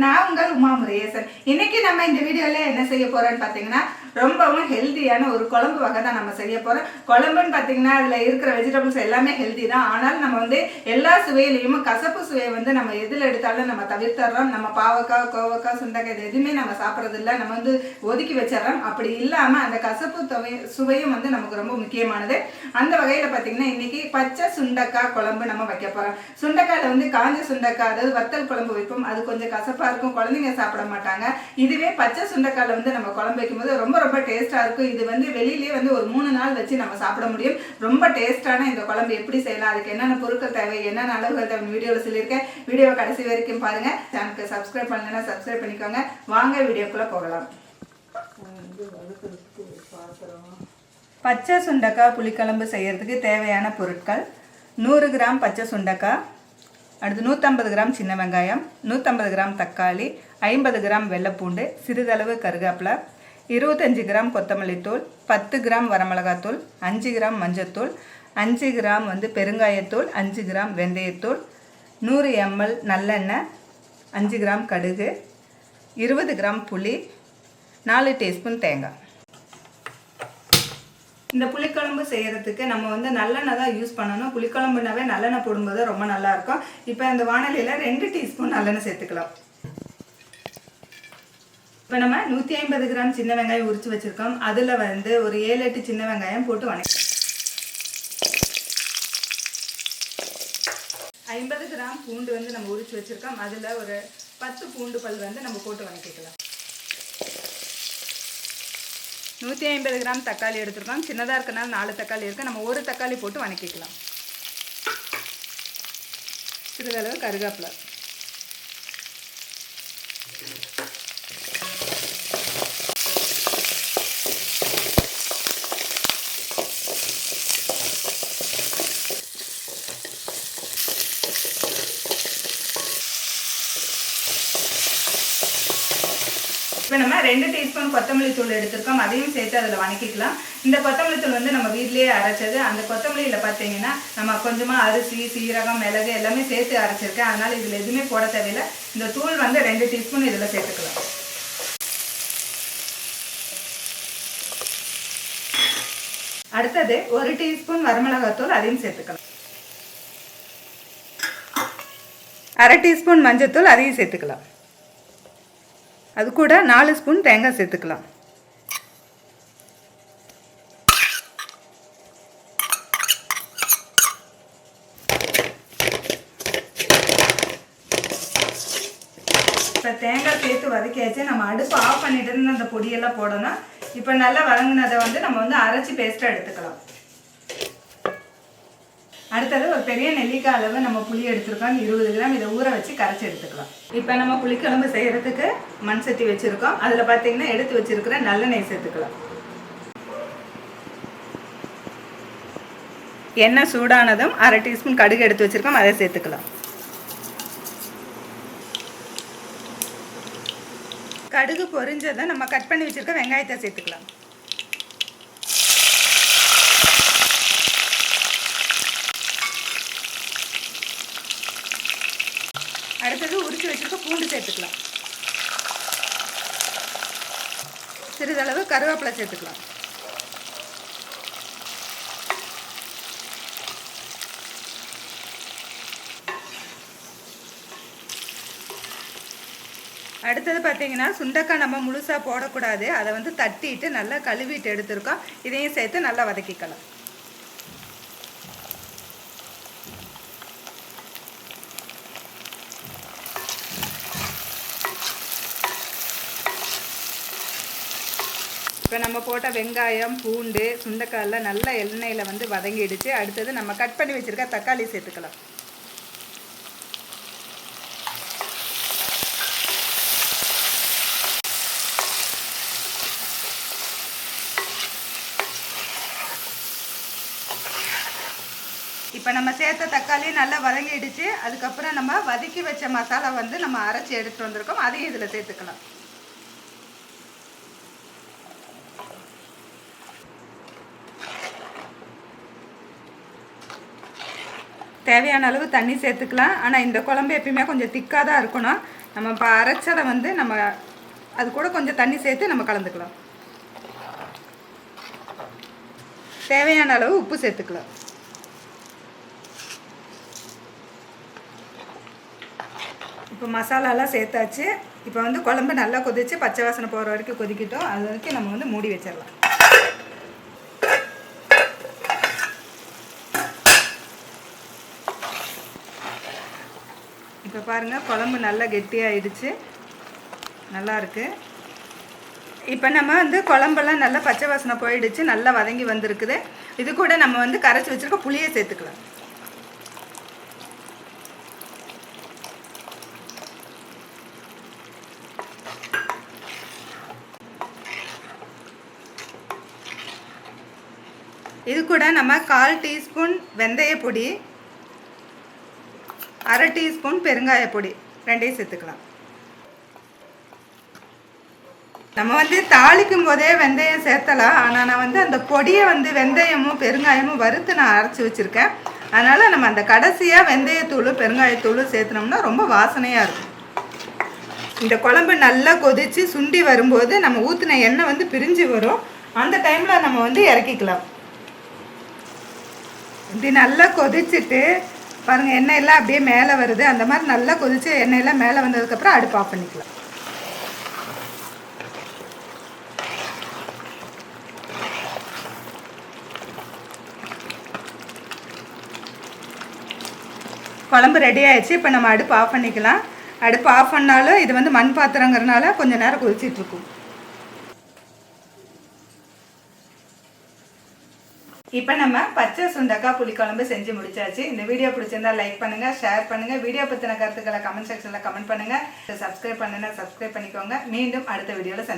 நான் உங்கள் உமா முருகேசன். இன்னைக்கு நம்ம இந்த வீடியோவில் என்ன செய்ய போறோம்னு பார்த்தீங்கன்னா ரொம்பவும் ஹெல்த்தியான ஒரு குழம்பு வகை தான் நம்ம செய்ய போகிறோம். குழம்புன்னு பார்த்தீங்கன்னா அதில் இருக்கிற வெஜிடபிள்ஸ் எல்லாமே ஹெல்த்தி தான். ஆனால் நம்ம வந்து எல்லா சுவையிலையும் கசப்பு சுவையை வந்து நம்ம எதில் எடுத்தாலும் நம்ம தவிர்த்துறோம். நம்ம பாவக்காய், கோவக்காய், சுண்டக்காய் இது எதுவுமே நம்ம சாப்பிட்றது இல்லை, நம்ம வந்து ஒதுக்கி வச்சிடறோம். அப்படி இல்லாமல் அந்த கசப்பு சுவையும் வந்து நமக்கு ரொம்ப முக்கியமானது. அந்த வகையில் பார்த்தீங்கன்னா இன்னைக்கு பச்சை சுண்டக்காய் குழம்பு நம்ம வைக்க போகிறோம். சுண்டக்காயில் வந்து காஞ்ச சுண்டக்காய், அதாவது வத்தல் குழம்பு வைப்போம், அது கொஞ்சம் கசப்பாக இருக்கும், குழந்தைங்க சாப்பிட மாட்டாங்க. இதுவே பச்சை சுண்டக்காயில் வந்து நம்ம குழம்பு வைக்கும்போது ரொம்ப ரொம்ப டேஸ்ட்டாக இருக்கும். இது வந்து வெளியிலேயே வந்து ஒரு 3 நாள் வச்சு நம்ம சாப்பிட முடியும். ரொம்ப டேஸ்ட்டான இந்த குழம்பு எப்படி செய்யலாம், அதுக்கு என்னென்ன பொருட்கள் தேவை, என்னென்ன அளவுகள் தேவை வீடியோவில் சொல்லியிருக்கேன். வீடியோவை கடைசி வரைக்கும் பாருங்கள். சேனலுக்கு சப்ஸ்கிரைப் பண்ணலைன்னா சப்ஸ்கிரைப் பண்ணிக்கோங்க. வாங்க வீடியோக்குள்ளே போகலாம். பச்சை சுண்டக்காய் புளிக்குழம்பு செய்யறதுக்கு தேவையான பொருட்கள்: 100 கிராம் பச்சை சுண்டக்காய், அடுத்து 150 கிராம் சின்ன வெங்காயம், 150 கிராம் தக்காளி, 50 கிராம் வெள்ளைப்பூண்டு, சிறிதளவு கருவேப்பிலை, 25 கிராம் கொத்தமல்லி தூள், 10 கிராம் வரமிளகாத்தூள், 5 கிராம் மஞ்சத்தூள், 5 கிராம் வந்து பெருங்காயத்தூள், 5 கிராம் வெந்தயத்தூள், 100 ml நல்லெண்ணெய், 5 கிராம் கடுகு, 20 கிராம் புளி, 4 டீஸ்பூன் தேங்காய். இந்த புளிக்குழம்பு செய்கிறதுக்கு நம்ம வந்து நல்லெண்ணெய் தான் யூஸ் பண்ணணும். புளிக்குழம்புனாவே நல்லெண்ணெய் போடும்போது ரொம்ப நல்லாயிருக்கும். இப்போ இந்த வாணலியில் 2 டீஸ்பூன் நல்லெண்ணெய் சேர்த்துக்கலாம். இப்போ நம்ம 150 கிராம் சின்ன வெங்காயம் உரித்து வச்சுருக்கோம். அதில் வந்து ஒரு 7-8 சின்ன வெங்காயம் போட்டு வணக்கி 50 கிராம் பூண்டு வந்து நம்ம உரித்து வச்சுருக்கோம். அதில் ஒரு 10 பூண்டு பல் வந்து நம்ம போட்டு வணக்கிக்கலாம். 150 கிராம் தக்காளி எடுத்துருக்கோம். சின்னதாக இருக்கனால 4 தக்காளி இருக்குது, நம்ம ஒரு தக்காளி போட்டு வணக்கிக்கலாம். சிறிதளவு கருவேப்பிலை, இப்போ நம்ம 2 டீஸ்பூன் கொத்தமல்லி தூள் எடுத்துருக்கோம். அதையும் சேர்த்து அதில் வணக்கிக்கலாம். இந்த கொத்தமல்லி தூள் வந்து நம்ம வீட்லேயே அரைச்சது. அந்த கொத்தமல்லியில் பார்த்தீங்கன்னா நம்ம கொஞ்சமாக அரிசி, சீரகம், மிளகு எல்லாமே சேர்த்து அரைச்சிருக்கேன். அதனால் இதில் எதுவுமே போட தேவையில்லை. இந்த தூள் வந்து 2 டீஸ்பூன் இதில் சேர்த்துக்கலாம். அடுத்தது 1 டீஸ்பூன் வரமிளகாத்தூள், அதையும் சேர்த்துக்கலாம். 1/2 டீஸ்பூன் மஞ்சத்தூள், அதையும் சேர்த்துக்கலாம். அது கூட 4 ஸ்பூன் தேங்காய் சேர்த்துக்கலாம். இப்போ தேங்காய் சேர்த்து வதக்கியாச்சு. நம்ம அடுப்பு ஆஃப் பண்ணிட்டு அந்த பொடியெல்லாம் போடணும். இப்போ நல்லா வதங்கினதை வந்து நம்ம வந்து அரைச்சி பேஸ்ட்டாக எடுத்துக்கலாம். அடுத்தது ஒரு பெரிய நெல்லிக்காய் அளவு நம்ம புளி எடுத்துருக்கோம், 20 கிராம். இதை ஊற வச்சு கரைச்சி எடுத்துக்கலாம். இப்போ நம்ம புளிக்குழம்பு செய்கிறதுக்கு மண் சட்டி வச்சுருக்கோம். அதில் பார்த்தீங்கன்னா எடுத்து வச்சுருக்கிற நல்லெண்ணெய் சேர்த்துக்கலாம். எண்ணெய் சூடானதும் 1/2 டீஸ்பூன் கடுகு எடுத்து வச்சுருக்கோம், அதை சேர்த்துக்கலாம். கடுகு பொரிஞ்சதை நம்ம கட் பண்ணி வச்சுருக்க வெங்காயத்தை சேர்த்துக்கலாம். அடுத்தது உரிச்சு வச்சுருக்க பூண்டு சேர்த்துக்கலாம். சிறிதளவு கருவேப்பிலை சேர்த்துக்கலாம். அடுத்தது பார்த்தீங்கன்னா சுண்டக்காய் நம்ம முழுசாக போடக்கூடாது, அதை வந்து தட்டிட்டு நல்லா கழுவிட்டு எடுத்துருக்கோம். இதையும் சேர்த்து நல்லா வதக்கிக்கலாம். இப்போ நம்ம போட்ட வெங்காயம், பூண்டு, சுண்டைக்காயெல்லாம் நல்லா எண்ணெயில் வந்து வதங்கிடுச்சு. அடுத்தது நம்ம கட் பண்ணி வச்சுருக்க தக்காளி சேர்த்துக்கலாம். இப்போ நம்ம சேர்த்த தக்காளி நல்லா வதங்கிடுச்சு. அதுக்கப்புறம் நம்ம வதக்கி வச்ச மசாலா வந்து நம்ம அரைச்சி எடுத்துகிட்டு வந்திருக்கோம், அதையும் இதில் சேர்த்துக்கலாம். தேவையான அளவு தண்ணி சேர்த்துக்கலாம். ஆனால் இந்த குழம்பு எப்பயுமே கொஞ்சம் திக்காக தான் இருக்கணும். நம்ம இப்போ அரைச்சதை வந்து நம்ம அது கூட கொஞ்சம் தண்ணி சேர்த்து நம்ம கலந்துக்கலாம். தேவையான அளவு உப்பு சேர்த்துக்கலாம். இப்போ மசாலாலாம் சேர்த்தாச்சு. இப்போ வந்து குழம்பு நல்லா கொதிச்சு பச்சை வாசனை போகிற வரைக்கும் கொதிக்கிட்டோம். அது வரைக்கும் நம்ம வந்து மூடி வச்சிடலாம். இப்போ பாருங்கள் குழம்பு நல்லா கெட்டியாகிடுச்சு, நல்லா இருக்குது. இப்போ நம்ம வந்து குழம்பெல்லாம் நல்லா பச்சை வாசனை போயிடுச்சு, நல்லா வதங்கி வந்திருக்குது. இது கூட நம்ம வந்து கரைச்சி வச்சுருக்க புளியை சேர்த்துக்கலாம். இது கூட நம்ம 1/4 டீஸ்பூன் வெந்தய பொடி, 1/2 டீஸ்பூன் பெருங்காய பொடி ரெண்டையும் சேர்த்துக்கலாம். நம்ம வந்து தாளிக்கும் போதே வெந்தயம் சேர்த்தலாம். ஆனால் நான் வந்து அந்த பொடியை வந்து வெந்தயமும் பெருங்காயமும் வறுத்து நான் அரைச்சி வச்சுருக்கேன். அதனால் நம்ம அந்த கடைசியாக வெந்தயத்தூள் பெருங்காயத்தூள் சேர்த்துனோம்னா ரொம்ப வாசனையாக இருக்கும். இந்த குழம்பு நல்லா கொதித்து சுண்டி வரும்போது நம்ம ஊற்றின எண்ணெய் வந்து பிரிஞ்சு வரும். அந்த டைமில் நம்ம வந்து இறக்கிக்கலாம். இப்படி நல்லா கொதிச்சுட்டு பாருங்கள், எண்ணெயெல்லாம் அப்படியே மேலே வருது. அந்த மாதிரி நல்லா கொதித்து எண்ணெயெல்லாம் மேலே வந்ததுக்கப்புறம் அடுப்பு ஆஃப் பண்ணிக்கலாம். குழம்பு ரெடி ஆயிடுச்சு. இப்போ நம்ம அடுப்பு ஆஃப் பண்ணிக்கலாம். அடுப்பு ஆஃப் பண்ணாலும் இது வந்து மண் பாத்திரங்கிறதுனால கொஞ்சம் நேரம் கொதிச்சிட்ருக்கும். இப்போ நம்ம பச்சை சுண்டக்காய் புளிக்குழம்பு செஞ்சு முடிச்சாச்சு. இந்த வீடியோ பிடிச்சிருந்தா லைக் பண்ணுங்கள், ஷேர் பண்ணுங்கள். வீடியோ பற்றின கருத்துக்களை கமெண்ட் செக்ஷனில் கமெண்ட் பண்ணுங்கள். சப்ஸ்கிரைப் பண்ணுன்னா சப்ஸ்கிரைப் பண்ணிக்கோங்க. மீண்டும் அடுத்த வீடியோவில்